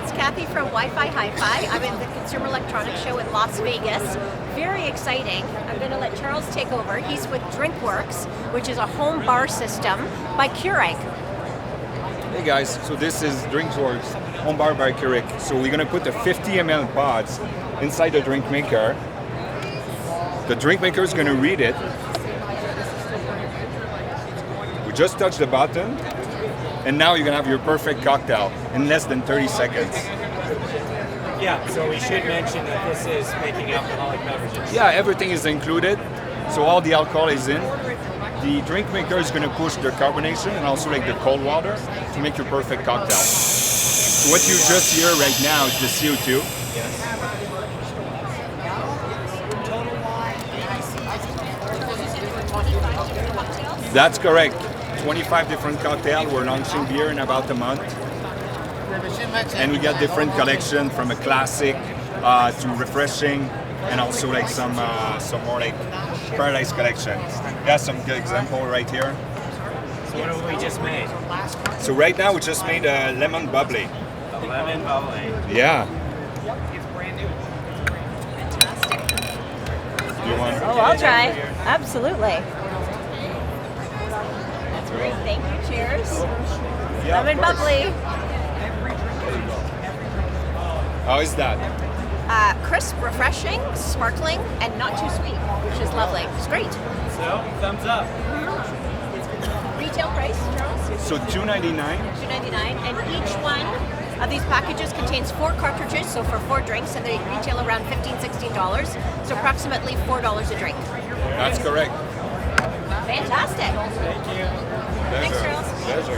it's Kathy from Wi-Fi Hi-Fi. I'm at the Consumer Electronics Show in Las Vegas. Very exciting. I'm going to let Charles take over. He's with DrinkWorks, which is a home bar system by Keurig. Hey guys, so this is DrinkWorks home bar by Keurig. So we're going to put the 50 ml pods inside the drink maker. The drink maker is going to read it. We just touch the button, and now you're going to have your perfect cocktail in less than 30 seconds. Yeah, so we should mention that this is making alcoholic beverages. Yeah, everything is included, so all the alcohol is in. The drink maker is going to push the carbonation and also like the cold water to make your perfect cocktail. So what you just hear right now is the CO2. Yes. That's correct. 25 different cocktails. We're launching beer in about a month. And we got different collection from a classic to refreshing, and also like some more like paradise collection. That's some good example right here. So what have we just made? So right now we just made a lemon bubbly. A lemon bubbly. Yeah. Fantastic. You want? Oh, I'll try. Absolutely. That's great. Thank you. Cheers. Yeah, Lemon of course. bubbly. How is that? Crisp, refreshing, sparkling, and not too sweet, which is lovely. It's great. So, thumbs up. Retail price, Charles? So $2.99. $2.99, and each one of these packages contains 4 cartridges, so for 4 drinks, and they retail around $15, $16, so approximately $4 a drink. That's correct. Fantastic. Thank you. Thanks, Pleasure. Charles. Pleasure.